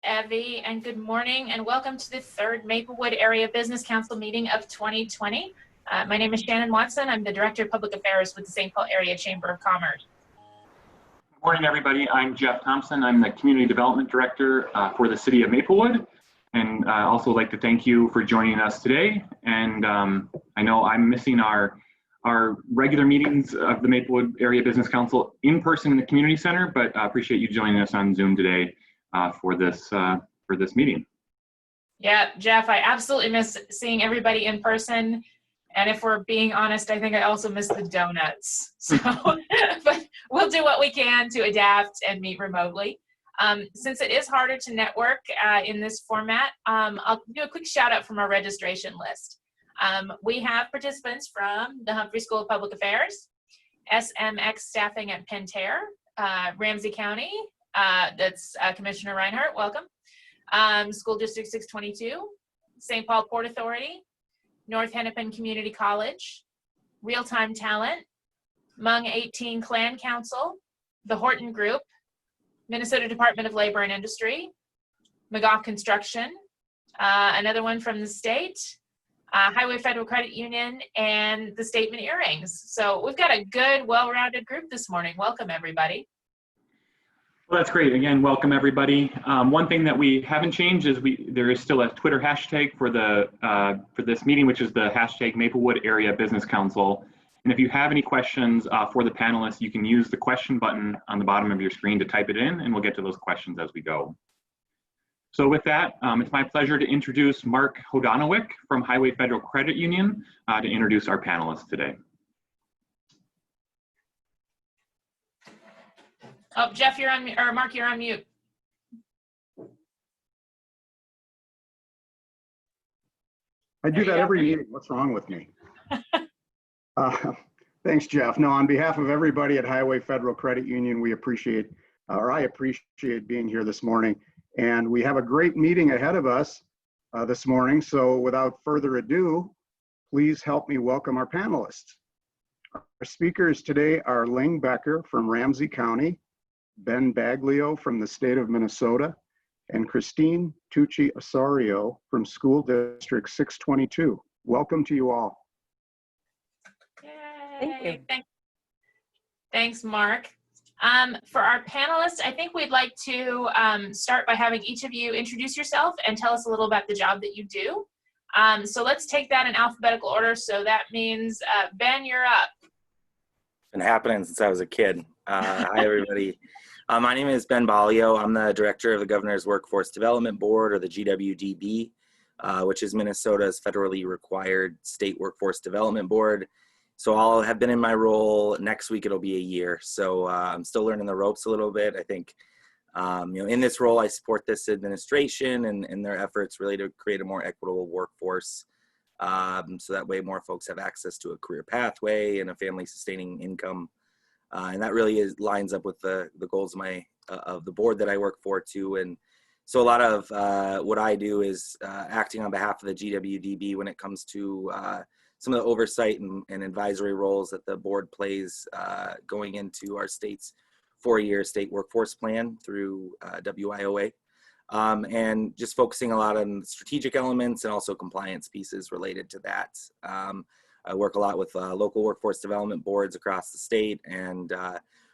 Evie, and good morning and welcome to the third Maplewood Area Business Council meeting of 2020. My name is Shannon Watson. I'm the Director of Public Affairs with the St. Paul Area Chamber of Commerce. Good morning, everybody. I'm Jeff Thompson. I'm the Community Development Director for the City of Maplewood. And I also like to thank you for joining us today. And I know I'm missing our regular meetings of the Maplewood Area Business Council in person in the community center, but I appreciate you joining us on Zoom today for this meeting. Yeah, Jeff, I absolutely miss seeing everybody in person. And if we're being honest, I think I also miss the donuts. So, but we'll do what we can to adapt and meet remotely. Since it is harder to network in this format, I'll do a quick shout out from our registration list. We have participants from the Humphrey School of Public Affairs, SMX Staffing at Pentair, Ramsey County, that's Commissioner Reinhardt, welcome, School District 622, St. Paul Port Authority, North Hennepin Community College, Real Time Talent, Hmong 18 Clan Council, the Horton Group, Minnesota Department of Labor and Industry, McGough Construction, another one from the state, Highway Federal Credit Union, and the Statement Earrings. So we've got a good, well-rounded group this morning. Welcome, everybody. Well, that's great. Again, welcome, everybody. One thing that we haven't changed is there is still a Twitter hashtag for this meeting, which is the hashtag Maplewood Area Business Council. And if you have any questions for the panelists, you can use the question button on the bottom of your screen to type it in, and we'll get to those questions as we go. So with that, it's my pleasure to introduce Mark Hodanowick from Highway Federal Credit Union to introduce our panelists today. Oh, Jeff, you're on, or Mark, you're on mute. I do that every meeting. What's wrong with me? Thanks, Jeff. No, on behalf of everybody at Highway Federal Credit Union, we appreciate, or I appreciate being here this morning. And we have a great meeting ahead of us this morning. So without further ado, please help me welcome our panelists. Our speakers today are Ling Becker from Ramsey County, Ben Baglio from the state of Minnesota, and Christine Tucciosorio from School District 622. Welcome to you all. Yay. Thank you. Thanks, Mark. For our panelists, I think we'd like to start by having each of you introduce yourself and tell us a little about the job that you do. So let's take that in alphabetical order. So that means, Ben, you're up. It's been happening since I was a kid. Hi, everybody. My name is Ben Baglio. I'm the director of the Governor's Workforce Development Board, or the GWDB, which is Minnesota's federally required state workforce development board. So I'll have been in my role. Next week, it'll be a year. So I'm still learning the ropes a little bit. I think, in this role, I support this administration and their efforts really to create a more equitable workforce. So that way more folks have access to a career pathway and a family sustaining income. And that really lines up with the goals of the board that I work for too. And so a lot of what I do is acting on behalf of the GWDB when it comes to some of the oversight and advisory roles that the board plays going into our state's 4-year state workforce plan through WIOA. And just focusing a lot on strategic elements and also compliance pieces related to that. I work a lot with local workforce development boards across the state, and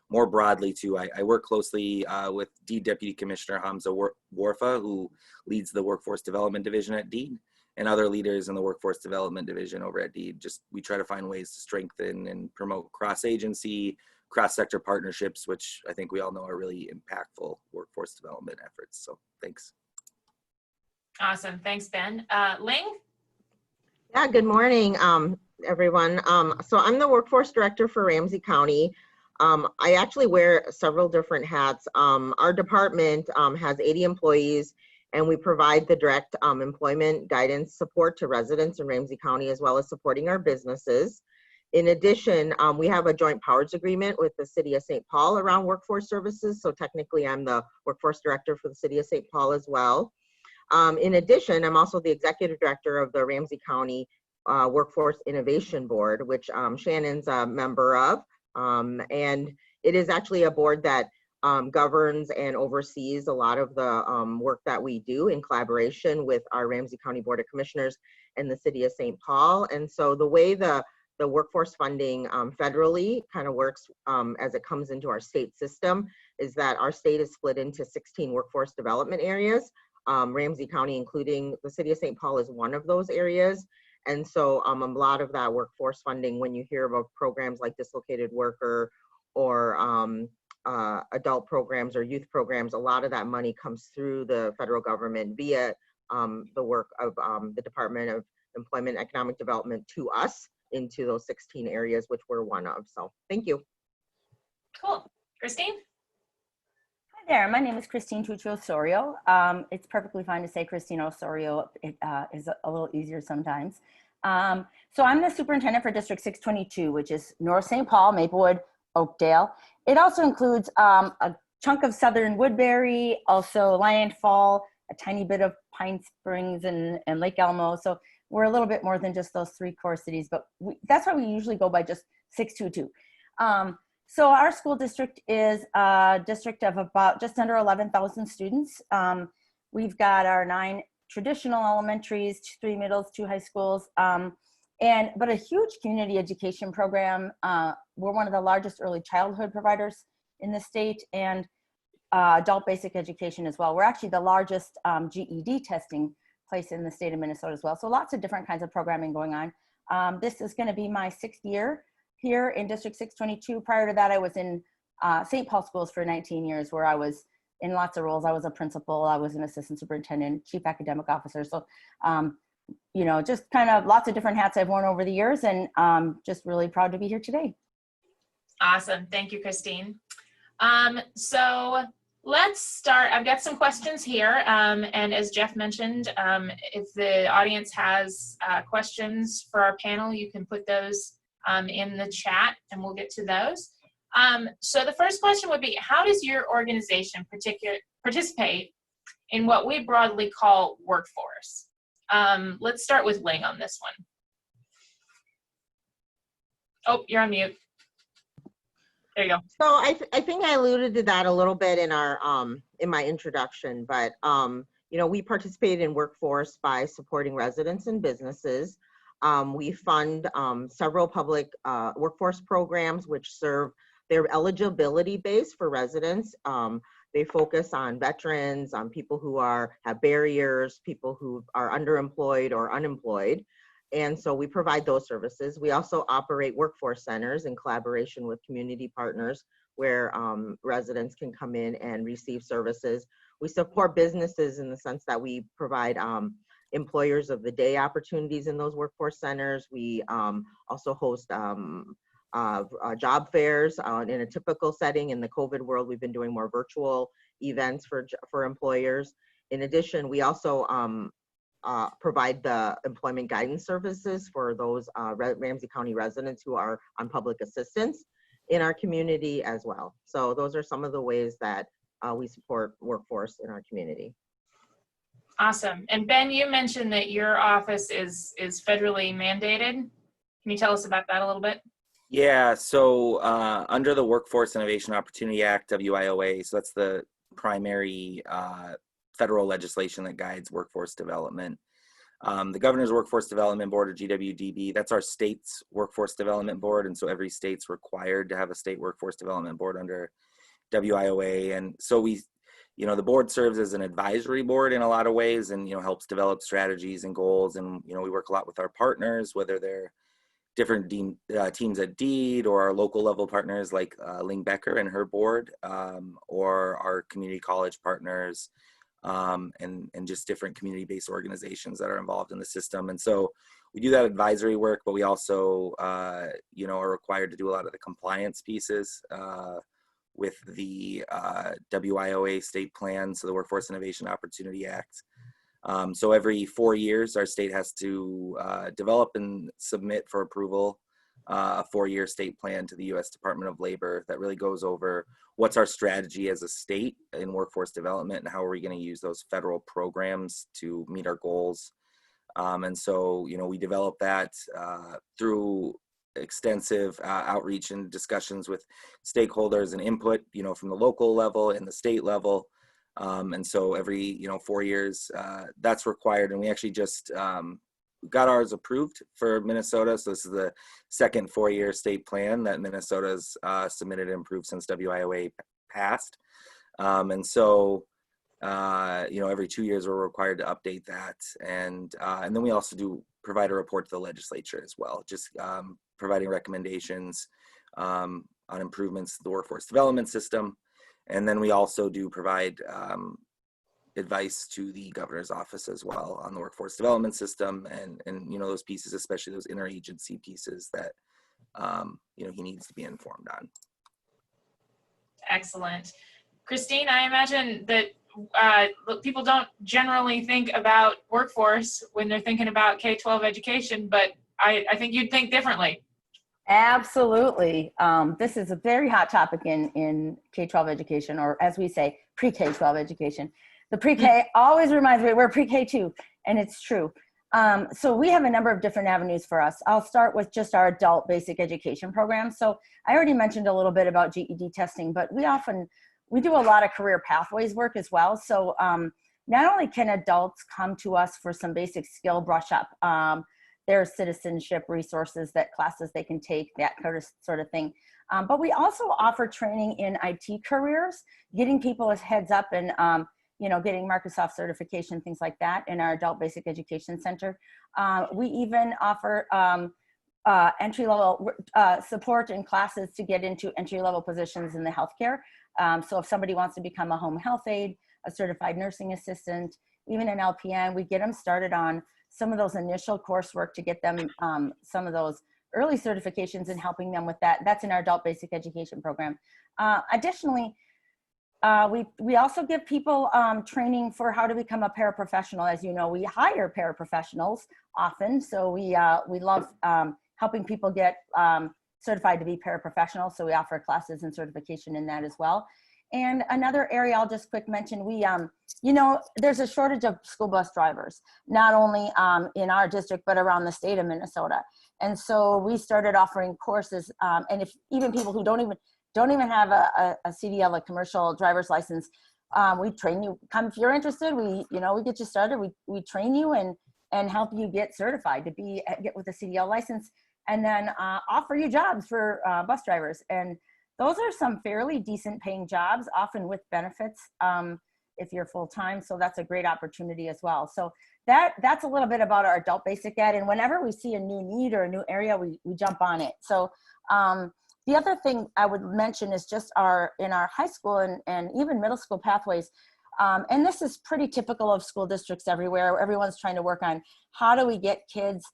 more broadly too, I work closely with DEED Deputy Commissioner Hamza Warfa, who leads the Workforce Development Division at DEED, and other leaders in the Workforce Development Division over at DEED. We try to find ways to strengthen and promote cross-agency, cross-sector partnerships, which I think we all know are really impactful workforce development efforts. So thanks. Awesome, thanks, Ben. Ling? Yeah, good morning, everyone. So I'm the workforce director for Ramsey County. I actually wear several different hats. Our department has 80 employees, and we provide the direct employment guidance support to residents in Ramsey County, as well as supporting our businesses. In addition, we have a joint powers agreement with the City of St. Paul around workforce services. So technically, I'm the workforce director for the City of St. Paul as well. In addition, I'm also the executive director of the Ramsey County Workforce Innovation Board, which Shannon's a member of. And it is actually a board that governs and oversees a lot of the work that we do in collaboration with our Ramsey County Board of Commissioners and the City of St. Paul. And so the way the workforce funding federally kind of works as it comes into our state system is that our state is split into 16 workforce development areas. Ramsey County, including the City of St. Paul, is one of those areas. And so a lot of that workforce funding, when you hear about programs like dislocated worker or adult programs or youth programs, a lot of that money comes through the federal government via the work of the Department of Employment and Economic Development to us into those 16 areas, which we're one of. So thank you. Cool. Christine? Hi there, my name is Christine Tucciosorio. It's perfectly fine to say Christine Osorio. It is a little easier sometimes. So I'm the superintendent for District 622, which is North St. Paul, Maplewood, Oakdale. It also includes a chunk of Southern Woodbury, also Lion Fall, a tiny bit of Pine Springs and Lake Elmo. So we're a little bit more than just those 3 core cities, but that's why we usually go by just 622. So our school district is a district of about just under 11,000 students. We've got our 9 traditional elementaries, 3 middles, 2 high schools, but a huge community education program. We're one of the largest early childhood providers in the state, and adult basic education as well. We're actually the largest GED testing place in the state of Minnesota as well. So lots of different kinds of programming going on. This is going to be my 6th year here in District 622. Prior to that, I was in St. Paul schools for 19 years, where I was in lots of roles. I was a principal, I was an assistant superintendent, chief academic officer. So, you know, just kind of lots of different hats I've worn over the years, and just really proud to be here today. Awesome. Thank you, Christine. So let's start. I've got some questions here. And as Jeff mentioned, if the audience has questions for our panel, you can put those in the chat and we'll get to those. So the first question would be, how does your organization participate in what we broadly call workforce? Let's start with Ling on this one. Oh, you're on mute. There you go. So I think I alluded to that a little bit in our in my introduction, but you know, we participate in workforce by supporting residents and businesses. We fund several public workforce programs which serve their eligibility base for residents. They focus on veterans, on people who have barriers, people who are underemployed or unemployed. And so we provide those services. We also operate workforce centers in collaboration with community partners where residents can come in and receive services. We support businesses in the sense that we provide employers of the day opportunities in those workforce centers. We also host job fairs in a typical setting. In the COVID world, we've been doing more virtual events for employers. In addition, we also provide the employment guidance services for those Ramsey County residents who are on public assistance in our community as well. So those are some of the ways that we support workforce in our community. Awesome. And Ben, you mentioned that your office is federally mandated. Can you tell us about that a little bit? Yeah, so under the Workforce Innovation Opportunity Act, WIOA, so that's the primary federal legislation that guides workforce development. The Governor's Workforce Development Board, or GWDB, that's our state's workforce development board, and so every state's required to have a state workforce development board under WIOA. And so we, you know, the board serves as an advisory board in a lot of ways, and, you know, helps develop strategies and goals. And, you know, we work a lot with our partners, whether they're different teams at DEED or our local level partners like Ling Becker and her board, or our community college partners, and just different community-based organizations that are involved in the system. And so we do that advisory work, but we also, you know, are required to do a lot of the compliance pieces with the WIOA state plan, so the Workforce Innovation Opportunity Act. So every 4 years, our state has to develop and submit for approval a 4-year state plan to the U.S. Department of Labor that really goes over what's our strategy as a state in workforce development and how are we going to use those federal programs to meet our goals. And so, you know, we develop that through extensive outreach and discussions with stakeholders and input, from the local level and the state level. And so every, 4 years, that's required. And we actually just got ours approved for Minnesota. So this is the second 4-year state plan that Minnesota's submitted and approved since WIOA passed. And so, every 2 years we're required to update that. And then we also provide a report to the legislature as well, just providing recommendations on improvements to the workforce development system. And then we also do provide advice to the governor's office as well on the workforce development system and those pieces, especially those interagency pieces that he needs to be informed on. Excellent. Christine, I imagine that people don't generally think about workforce when they're thinking about K-12 education, but I think you'd think differently. Absolutely. This is a very hot topic in K-12 education, or as we say, pre-K-12 education. The pre-K always reminds me we're pre-K too, and it's true. So we have a number of different avenues for us. I'll start with just our adult basic education program. So I already mentioned a little bit about GED testing, but we do a lot of career pathways work as well. So not only can adults come to us for some basic skill brush up, there are citizenship resources, classes they can take, that sort of thing. But we also offer training in IT careers, getting people a heads up and getting Microsoft certification, things like that in our Adult Basic Education Center. We even offer entry-level support and classes to get into entry-level positions in the healthcare. So if somebody wants to become a home health aide, a certified nursing assistant, even an LPN, we get them started on some of those initial coursework to get them some of those early certifications and helping them with that. That's in our Adult Basic Education program. Additionally, we also give people training for how to become a paraprofessional. As you know, we hire paraprofessionals often, so we love helping people get certified to be paraprofessionals. So we offer classes and certification in that as well. And another area I'll just quick mention, there's a shortage of school bus drivers, not only in our district, but around the state of Minnesota. And so we started offering courses, and if even people who don't even have a CDL, a commercial driver's license, we train you. Come if you're interested. We get you started. We train you and help you get certified to get with a CDL license, and then offer you jobs for bus drivers. And those are some fairly decent paying jobs, often with benefits if you're full-time. So that's a great opportunity as well. So that's a little bit about our adult basic ed. And whenever we see a new need or a new area, we jump on it. So the other thing I would mention is just in our high school and even middle school pathways. And this is pretty typical of school districts everywhere. Everyone's trying to work on how do we get kids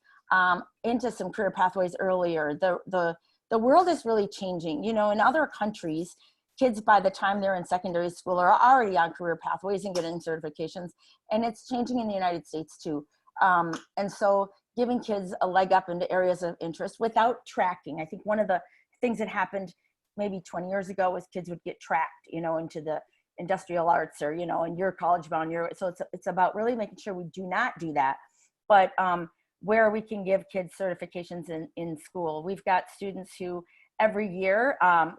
into some career pathways earlier. The world is really changing. In other countries, kids by the time they're in secondary school are already on career pathways and getting certifications. And it's changing in the United States too. And so giving kids a leg up into areas of interest without tracking. I think one of the things that happened maybe 20 years ago was kids would get tracked, into the industrial arts or, and you're college bound. So it's about really making sure we do not do that. But where we can give kids certifications in school. We've got students who every year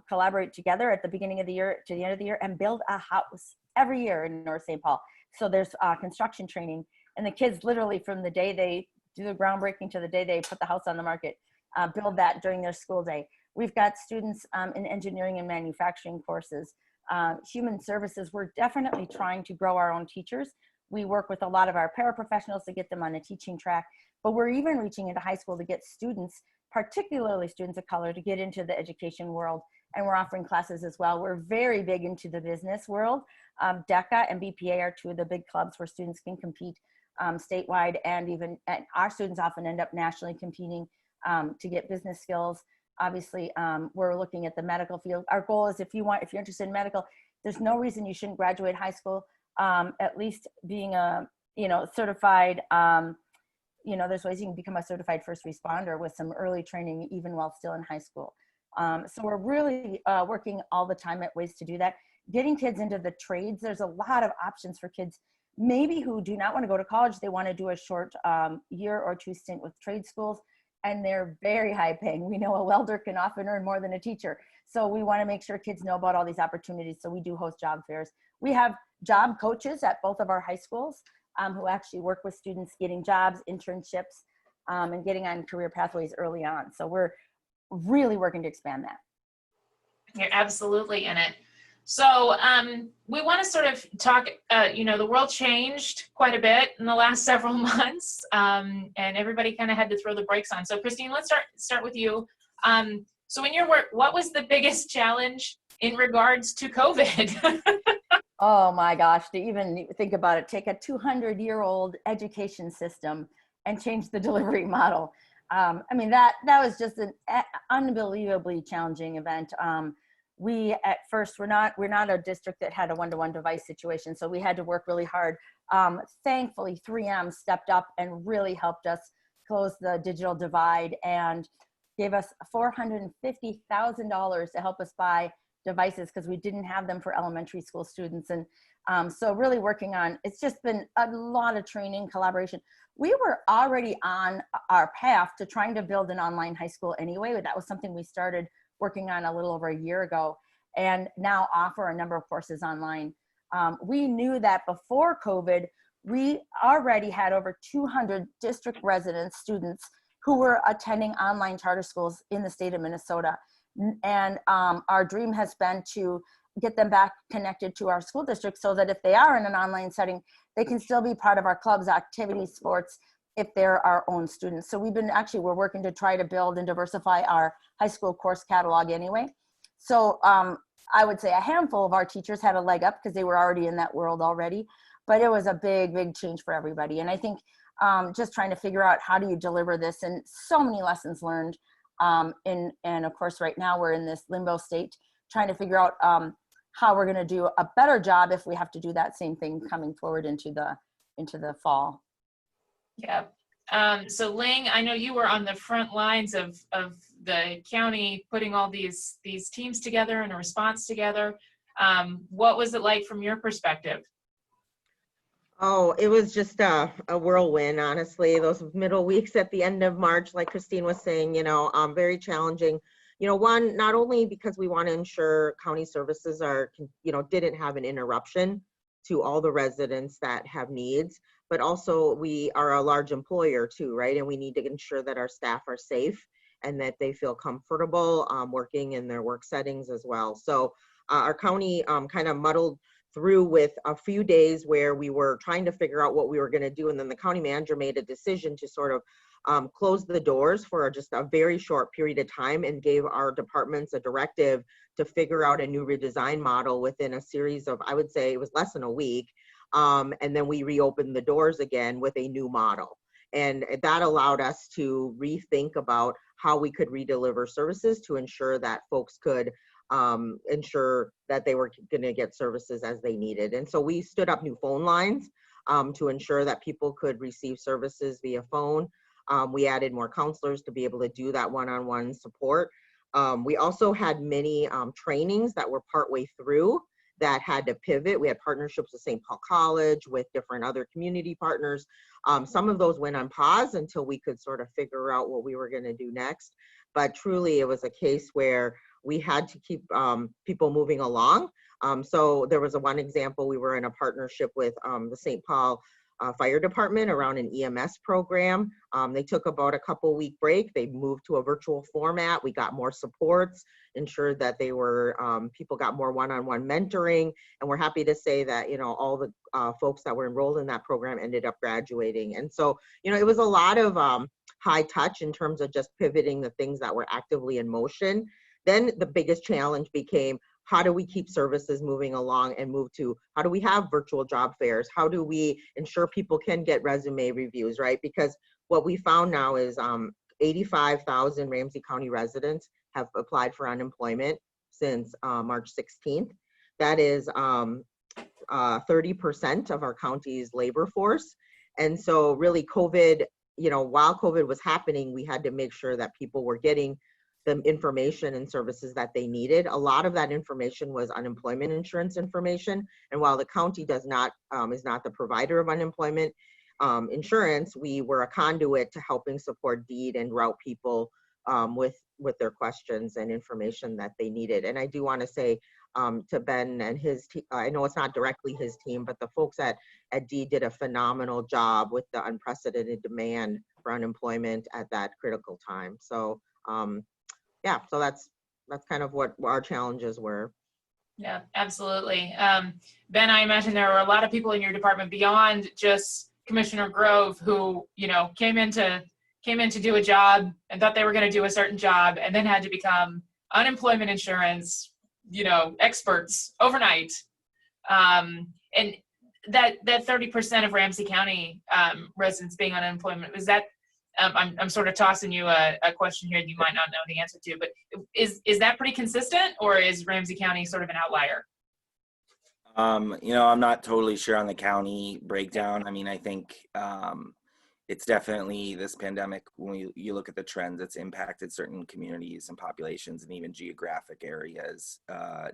collaborate together at the beginning of the year to the end of the year and build a house every year in North St. Paul. So there's construction training, and the kids literally from the day they do the groundbreaking to the day they put the house on the market, build that during their school day. We've got students in engineering and manufacturing courses. Human services, we're definitely trying to grow our own teachers. We work with a lot of our paraprofessionals to get them on a teaching track, but we're even reaching into high school to get students, particularly students of color, to get into the education world. And we're offering classes as well. We're very big into the business world. DECA and BPA are two of the big clubs where students can compete statewide, and our students often end up nationally competing to get business skills. Obviously, we're looking at the medical field. Our goal is if you're interested in medical, there's no reason you shouldn't graduate high school, at least being a, certified, there's ways you can become a certified first responder with some early training, even while still in high school. So we're really working all the time at ways to do that. Getting kids into the trades, there's a lot of options for kids, maybe who do not want to go to college. They want to do a short year or two stint with trade schools. and they're very high paying. We know a welder can often earn more than a teacher. So we want to make sure kids know about all these opportunities. So we do host job fairs. We have job coaches at both of our high schools who actually work with students getting jobs, internships, and getting on career pathways early on. So we're really working to expand that. You're absolutely in it. So we want to sort of talk, the world changed quite a bit in the last several months, and everybody kind of had to throw the brakes on. So Christine, let's start with you. So in your work, what was the biggest challenge in regards to COVID? Oh my gosh, to even think about it, take a 200-year-old education system and change the delivery model. I mean, that was just an unbelievably challenging event. We at first, we're not a district that had a one-to-one device situation, so we had to work really hard. Thankfully, 3M stepped up and really helped us close the digital divide and gave us $450,000 to help us buy devices because we didn't have them for elementary school students. And so really working on, it's just been a lot of training, collaboration. We were already on our path to trying to build an online high school anyway. That was something we started working on a little over a year ago, and now offer a number of courses online. We knew that before COVID, we already had over 200 district resident students who were attending online charter schools in the state of Minnesota. And our dream has been to get them back connected to our school district so that if they are in an online setting, they can still be part of our clubs, activities, sports, if they're our own students. So we're working to try to build and diversify our high school course catalog anyway. So I would say a handful of our teachers had a leg up because they were already in that world already, but it was a big, big change for everybody. And I think just trying to figure out how do you deliver this, and so many lessons learned. And of course, right now we're in this limbo state, trying to figure out how we're going to do a better job if we have to do that same thing coming forward into the fall. Yeah. So Ling, I know you were on the front lines of the county putting all these teams together and a response together. What was it like from your perspective? Oh, it was just a whirlwind, honestly. Those middle weeks at the end of March, like Christine was saying, very challenging. One, not only because we want to ensure county services didn't have an interruption to all the residents that have needs, but also we are a large employer too, right? And we need to ensure that our staff are safe and that they feel comfortable working in their work settings as well. So our county kind of muddled through with a few days where we were trying to figure out what we were going to do. And then the county manager made a decision to sort of close the doors for just a very short period of time and gave our departments a directive to figure out a new redesign model within a series of, I would say it was less than a week. And then we reopened the doors again with a new model. And that allowed us to rethink about how we could redeliver services to ensure that folks could ensure that they were going to get services as they needed. And so we stood up new phone lines to ensure that people could receive services via phone. We added more counselors to be able to do that one-on-one support. We also had many trainings that were partway through that had to pivot. We had partnerships with St. Paul College, with different other community partners. Some of those went on pause until we could sort of figure out what we were going to do next. But truly, it was a case where we had to keep people moving along. So there was one example, we were in a partnership with the St. Paul Fire Department around an EMS program. They took about a couple-week break. They moved to a virtual format. We got more supports, ensured that they were, people got more one-on-one mentoring. And we're happy to say that, all the folks that were enrolled in that program ended up graduating. And so, it was a lot of high touch in terms of just pivoting the things that were actively in motion. Then the biggest challenge became, how do we keep services moving along and move to, how do we have virtual job fairs? How do we ensure people can get resume reviews, right? Because what we found now is 85,000 Ramsey County residents have applied for unemployment since March 16th. That is 30% of our county's labor force. And so really COVID, while COVID was happening, we had to make sure that people were getting the information and services that they needed. A lot of that information was unemployment insurance information. And while the county is not the provider of unemployment insurance, we were a conduit to helping support deed and route people with their questions and information that they needed. And I do want to say to Ben and his team, I know it's not directly his team, but the folks at Deed did a phenomenal job with the unprecedented demand for unemployment at that critical time. So yeah, so that's kind of what our challenges were. Yeah, absolutely. Ben, I imagine there were a lot of people in your department beyond just Commissioner Grove who, you know, came in to do a job and thought they were going to do a certain job and then had to become unemployment insurance, you know, experts overnight. And that 30% of Ramsey County residents being on unemployment, was that, I'm sort of tossing you a question here that you might not know the answer to, but is that pretty consistent, or is Ramsey County sort of an outlier? You know, I'm not totally sure on the county breakdown. I mean, I think it's definitely this pandemic, when you look at the trends, it's impacted certain communities and populations and even geographic areas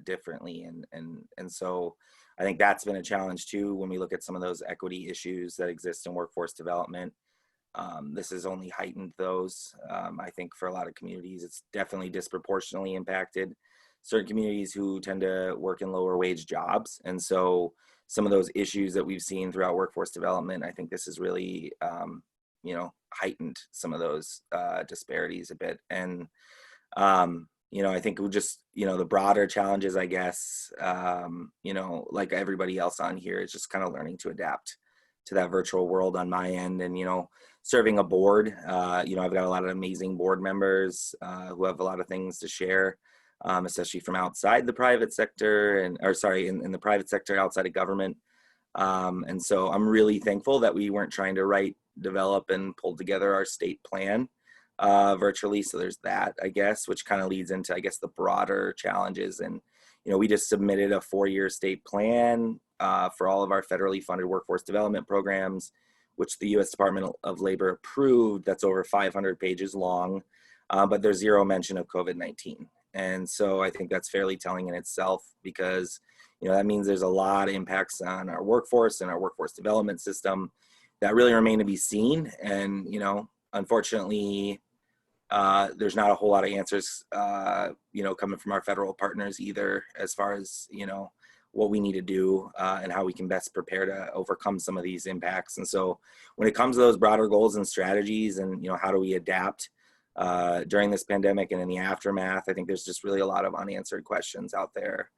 differently. And so I think that's been a challenge too, when we look at some of those equity issues that exist in workforce development. This has only heightened those. I think for a lot of communities, it's definitely disproportionately impacted certain communities who tend to work in lower wage jobs. And so some of those issues that we've seen throughout workforce development, I think this has really, you know, heightened some of those disparities a bit. And, you know, I think we just, you know, the broader challenges, I guess, you know, like everybody else on here, is just kind of learning to adapt to that virtual world on my end. And, you know, serving a board, you know, I've got a lot of amazing board members who have a lot of things to share, especially from outside the private sector in the private sector outside of government. And so I'm really thankful that we weren't trying to write, develop, and pull together our state plan virtually. So there's that, I guess, which kind of leads into, I guess, the broader challenges. And, you know, we just submitted a 4-year state plan for all of our federally funded workforce development programs, which the U.S. Department of Labor approved. That's over 500 pages long, but there's zero mention of COVID-19. And so I think that's fairly telling in itself, because, you know, that means there's a lot of impacts on our workforce and our workforce development system that really remain to be seen. And, you know, unfortunately, there's not a whole lot of answers, you know, coming from our federal partners either, as far as, you know, what we need to do and how we can best prepare to overcome some of these impacts. And so when it comes to those broader goals and strategies and, you know, how do we adapt during this pandemic and in the aftermath, I think there's just really a lot of unanswered questions out there.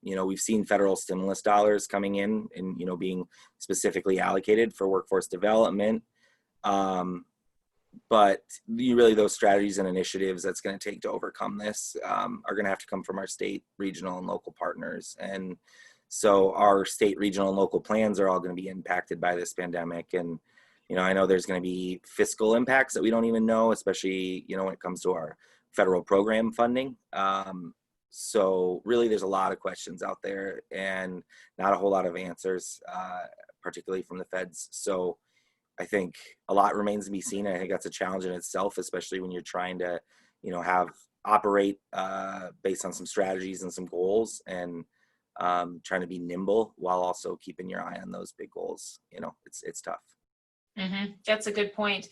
You know, we've seen federal stimulus dollars coming in and, you know, being specifically allocated for workforce development. But really those strategies and initiatives that's going to take to overcome this are going to have to come from our state, regional, and local partners. And so our state, regional, and local plans are all going to be impacted by this pandemic. And, you know, I know there's going to be fiscal impacts that we don't even know, especially, you know, when it comes to our federal program funding. So really there's a lot of questions out there and not a whole lot of answers, particularly from the feds. So I think a lot remains to be seen. I think that's a challenge in itself, especially when you're trying to, you know, operate based on some strategies and some goals, and trying to be nimble while also keeping your eye on those big goals. You know, it's tough. Mm-hmm. That's a good point.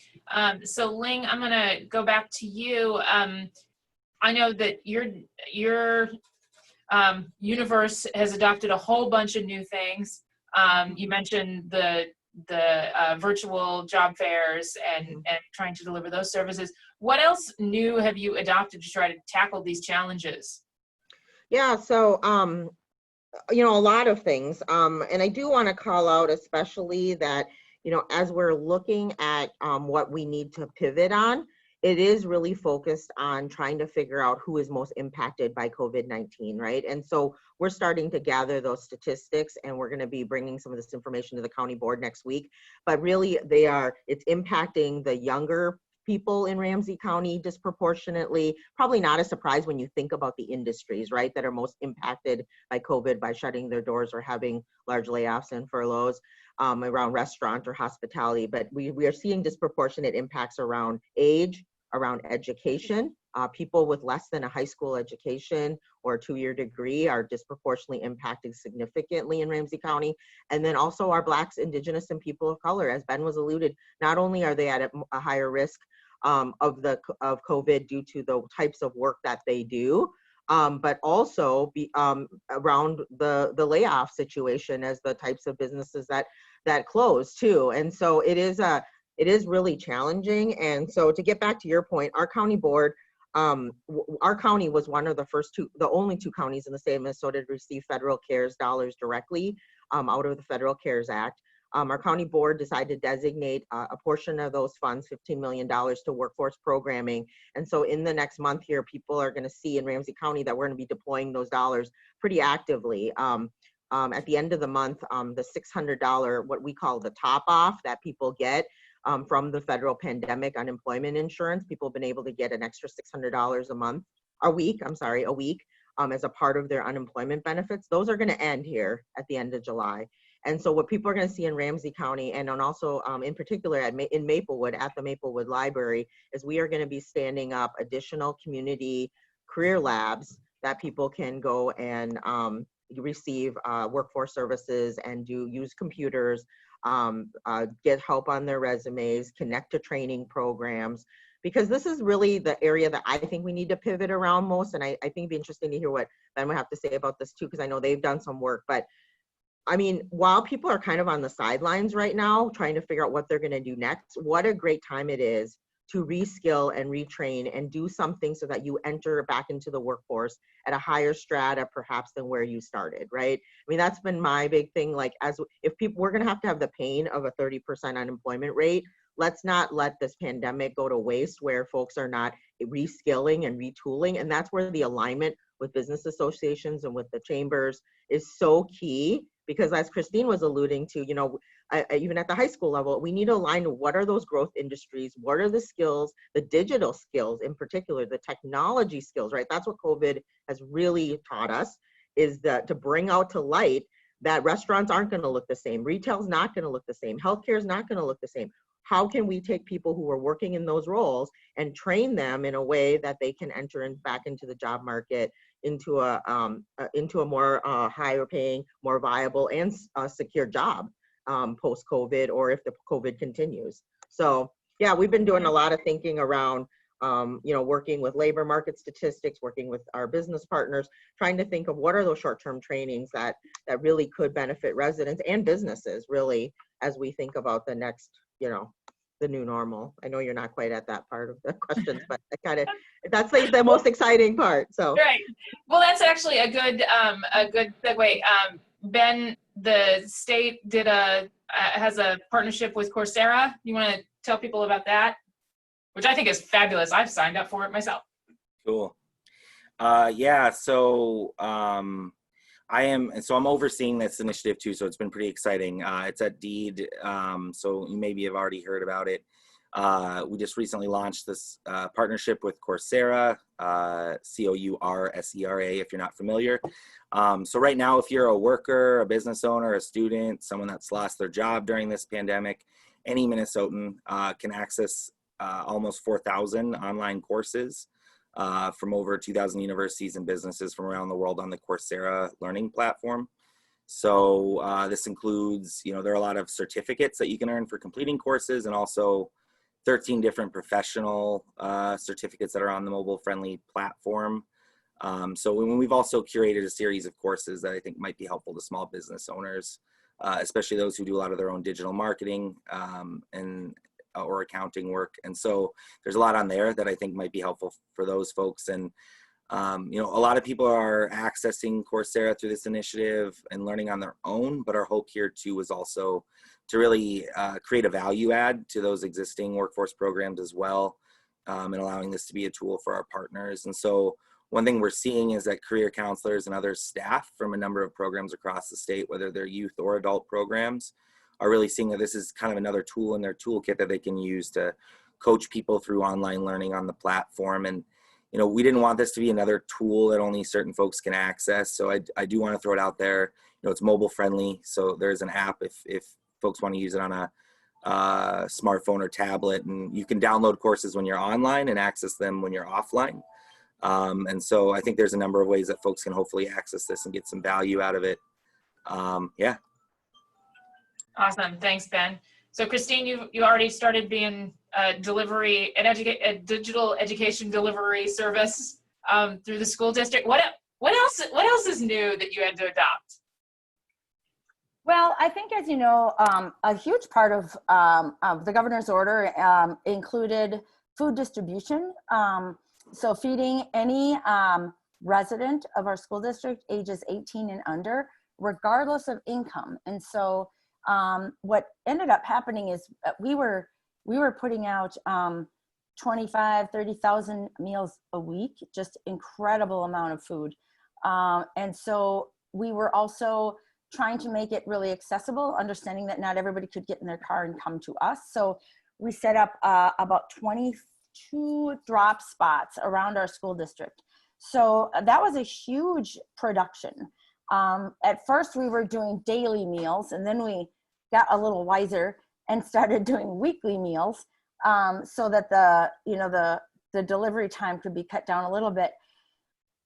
So Ling, I'm going to go back to you. I know that your universe has adopted a whole bunch of new things. You mentioned the virtual job fairs and trying to deliver those services. What else new have you adopted to try to tackle these challenges? Yeah, so you know, a lot of things, and I do want to call out especially that, you know, as we're looking at what we need to pivot on, it is really focused on trying to figure out who is most impacted by COVID-19, right? And so we're starting to gather those statistics, and we're going to be bringing some of this information to the county board next week. But really, it's impacting the younger people in Ramsey County disproportionately. Probably not a surprise when you think about the industries, right, that are most impacted by COVID, by shutting their doors or having large layoffs and furloughs around restaurant or hospitality. But we are seeing disproportionate impacts around age, around education, people with less than a high school education or a 2-year degree are disproportionately impacted significantly in Ramsey County. And then also our Blacks, Indigenous, and people of color, as Ben was alluded, not only are they at a higher risk of COVID due to the types of work that they do, but also around the layoff situation as the types of businesses that close too. And so it is really challenging. And so to get back to your point, our county board, our county was one of the only 2 counties in the state of Minnesota to receive federal CARES dollars directly out of the Federal CARES Act. Our county board decided to designate a portion of those funds, $15 million, to workforce programming. And so in the next month here, people are going to see in Ramsey County that we're going to be deploying those dollars pretty actively. At the end of the month, the $600, what we call the top off that people get from the federal pandemic unemployment insurance, people have been able to get an extra $600 a week, as a part of their unemployment benefits. Those are going to end here at the end of July. And so what people are going to see in Ramsey County, and also in particular in Maplewood, at the Maplewood Library, is we are going to be standing up additional community career labs that people can go and receive workforce services and use computers, get help on their resumes, connect to training programs, because this is really the area that I think we need to pivot around most. And I think it'd be interesting to hear what Ben would have to say about this too, because I know they've done some work. But I mean, while people are kind of on the sidelines right now, trying to figure out what they're going to do next, what a great time it is to reskill and retrain and do something so that you enter back into the workforce at a higher strata, perhaps, than where you started, right? I mean, that's been my big thing. Like, if people, we're going to have the pain of a 30% unemployment rate. Let's not let this pandemic go to waste where folks are not reskilling and retooling. And that's where the alignment with business associations and with the chambers is so key. Because as Christine was alluding to, you know, even at the high school level, we need to align what are those growth industries, what are the skills, the digital skills in particular, the technology skills, right? That's what COVID has really taught us, is that to bring out to light that restaurants aren't going to look the same, retail's not going to look the same, healthcare is not going to look the same. How can we take people who are working in those roles and train them in a way that they can enter back into the job market, into a more higher paying, more viable and secure job post COVID, or if the COVID continues. So yeah, we've been doing a lot of thinking around, you know, working with labor market statistics, working with our business partners, trying to think of what are those short-term trainings that really could benefit residents and businesses, really, as we think about the next, you know, the new normal. I know you're not quite at that part of the questions, but that's like the most exciting part. So right. Well, that's actually a good segue. Ben, the state has a partnership with Coursera. You want to tell people about that? Which I think is fabulous. I've signed up for it myself. Cool. Yeah. So I'm overseeing this initiative too, so it's been pretty exciting. It's at Deed, so you maybe have already heard about it. We just recently launched this partnership with Coursera, Coursera, if you're not familiar. So right now, if you're a worker, a business owner, a student, someone that's lost their job during this pandemic, any Minnesotan can access almost 4,000 online courses from over 2,000 universities and businesses from around the world on the Coursera learning platform. So this includes, you know, there are a lot of certificates that you can earn for completing courses, and also 13 different professional certificates that are on the mobile-friendly platform. So we've also curated a series of courses that I think might be helpful to small business owners, especially those who do a lot of their own digital marketing or accounting work. And so there's a lot on there that I think might be helpful for those folks. And, you know, a lot of people are accessing Coursera through this initiative and learning on their own, but our hope here too is also to really create a value add to those existing workforce programs as well, and allowing this to be a tool for our partners. And so one thing we're seeing is that career counselors and other staff from a number of programs across the state, whether they're youth or adult programs, are really seeing that this is kind of another tool in their toolkit that they can use to coach people through online learning on the platform. And, you know, we didn't want this to be another tool that only certain folks can access. So I do want to throw it out there. You know, it's mobile friendly. So there's an app if folks want to use it on a smartphone or tablet, and you can download courses when you're online and access them when you're offline. And so I think there's a number of ways that folks can hopefully access this and get some value out of it. Yeah. Awesome. Thanks, Ben. So Christine, you already started being a digital education delivery service through the school district. What else is new that you had to adopt? Well, I think, as you know, a huge part of the governor's order included food distribution. So feeding any resident of our school district ages 18 and under, regardless of income. And so what ended up happening is we were putting out 25, 30,000 meals a week, just incredible amount of food. And so we were also trying to make it really accessible, understanding that not everybody could get in their car and come to us. So we set up about 22 drop spots around our school district. So that was a huge production. At first we were doing daily meals, and then we got a little wiser and started doing weekly meals, so that the delivery time could be cut down a little bit.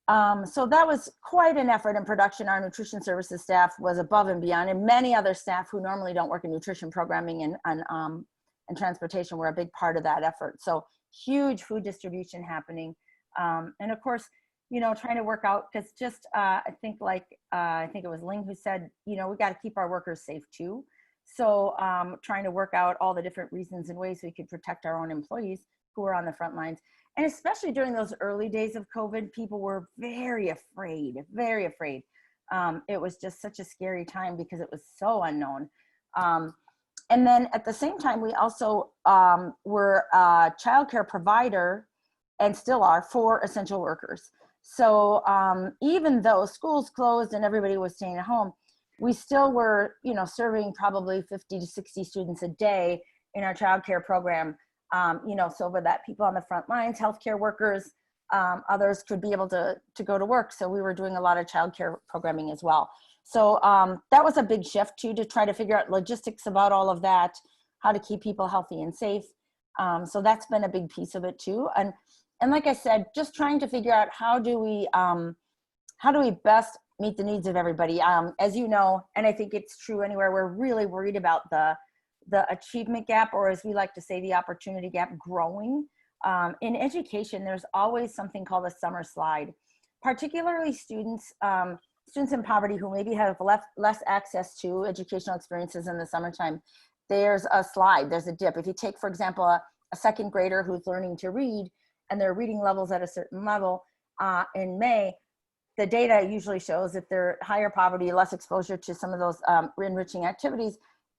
So that was quite an effort in production. Our nutrition services staff was above and beyond, and many other staff who normally don't work in nutrition programming and transportation were a big part of that effort. So huge food distribution happening. And of course, trying to work out, because just, I think it was Ling who said, we got to keep our workers safe too. So trying to work out all the different reasons and ways we could protect our own employees who are on the front lines. And especially during those early days of COVID, people were very afraid, very afraid. It was just such a scary time because it was so unknown. And then at the same time, we also were a childcare provider, and still are, for essential workers. So even though schools closed and everybody was staying at home, we still were, serving probably 50 to 60 students a day in our childcare program. So that people on the front lines, healthcare workers, others could be able to go to work. So we were doing a lot of childcare programming as well. So that was a big shift too, to try to figure out logistics about all of that, how to keep people healthy and safe. So that's been a big piece of it too. And like I said, just trying to figure out how do we best meet the needs of everybody. As you know, and I think it's true anywhere, we're really worried about the achievement gap, or as we like to say, the opportunity gap, growing. In education, there's always something called a summer slide, particularly students in poverty who maybe have less access to educational experiences in the summertime. There's a slide, there's a dip. If you take, for example, a second grader who's learning to read, and their reading levels at a certain level in May, the data usually shows that they're higher poverty, less exposure to some of those enriching activities,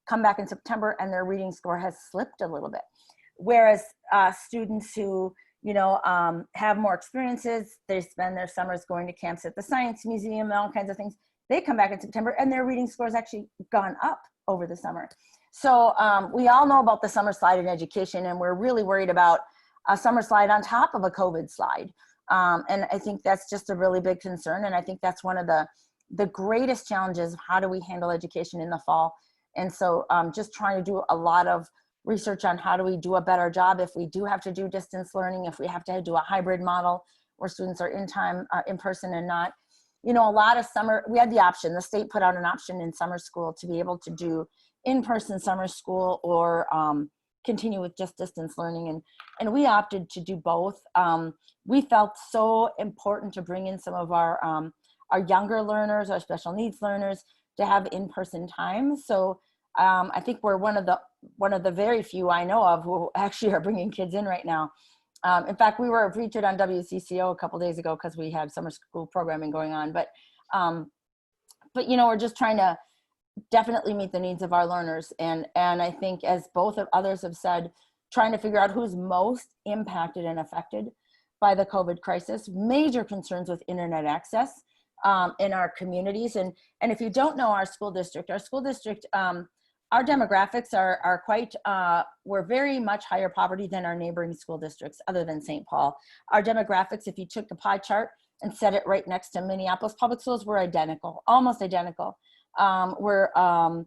come back in September and their reading score has slipped a little bit. Whereas students who, have more experiences, they spend their summers going to camps at the Science Museum and all kinds of things, they come back in September and their reading scores actually gone up over the summer. So we all know about the summer slide in education, and we're really worried about a summer slide on top of a COVID slide. And I think that's just a really big concern. And I think that's one of the greatest challenges of how do we handle education in the fall. And so just trying to do a lot of research on how do we do a better job if we do have to do distance learning, if we have to do a hybrid model where students are in person and not. A lot of summer, we had the option, the state put out an option in summer school to be able to do in-person summer school or continue with just distance learning. And we opted to do both. We felt so important to bring in some of our younger learners, our special needs learners, to have in-person time. So I think we're one of the very few I know of who actually are bringing kids in right now. In fact, we were featured on WCCO a couple days ago because we had summer school programming going on. But we're just trying to definitely meet the needs of our learners. And I think, as both of others have said, trying to figure out who's most impacted and affected by the COVID crisis. Major concerns with internet access in our communities. And if you don't know our school district, our demographics are quite, we're very much higher poverty than our neighboring school districts other than St. Paul. Our demographics, if you took the pie chart and set it right next to Minneapolis Public Schools, we're identical, almost identical. We're 64%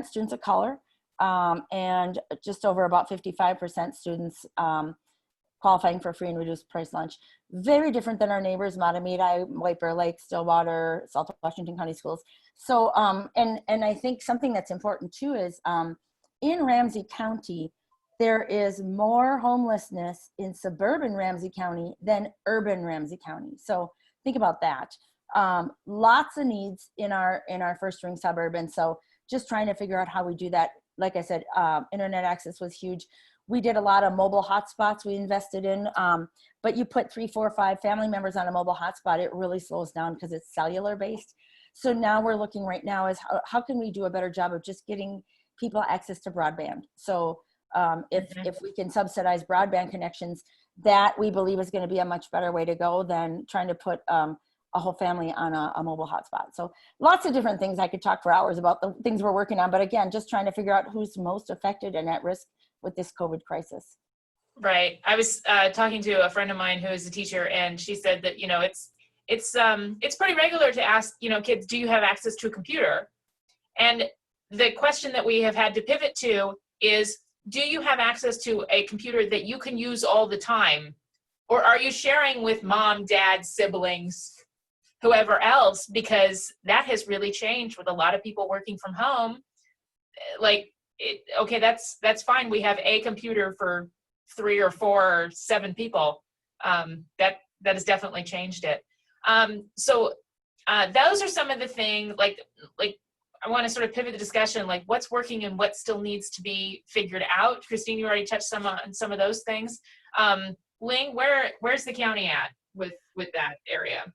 students of color, and just over about 55% students qualifying for free and reduced price lunch. Very different than our neighbors, Matamidi, White Bear Lake, Stillwater, South Washington County Schools. So, and I think something that's important too is in Ramsey County, there is more homelessness in suburban Ramsey County than urban Ramsey County. So think about that. Lots of needs in our first ring suburb. And so just trying to figure out how we do that. Like I said, internet access was huge. We did a lot of mobile hotspots we invested in, but you put 3, 4, 5 family members on a mobile hotspot, it really slows down because it's cellular based. So now we're looking right now is how can we do a better job of just getting people access to broadband? So if we can subsidize broadband connections, that we believe is going to be a much better way to go than trying to put a whole family on a mobile hotspot. So lots of different things. I could talk for hours about the things we're working on, but again, just trying to figure out who's most affected and at risk with this COVID crisis. Right. I was talking to a friend of mine who is a teacher, and she said that, it's pretty regular to ask, kids, do you have access to a computer? And the question that we have had to pivot to is, do you have access to a computer that you can use all the time? Or are you sharing with mom, dad, siblings, whoever else? Because that has really changed with a lot of people working from home. Okay, that's fine. We have a computer for 3 or 4 or 7 people. That has definitely changed it. So those are some of the things, like I want to sort of pivot the discussion, like what's working and what still needs to be figured out. Christine, you already touched on some of those things. Ling, where's the county at with that area?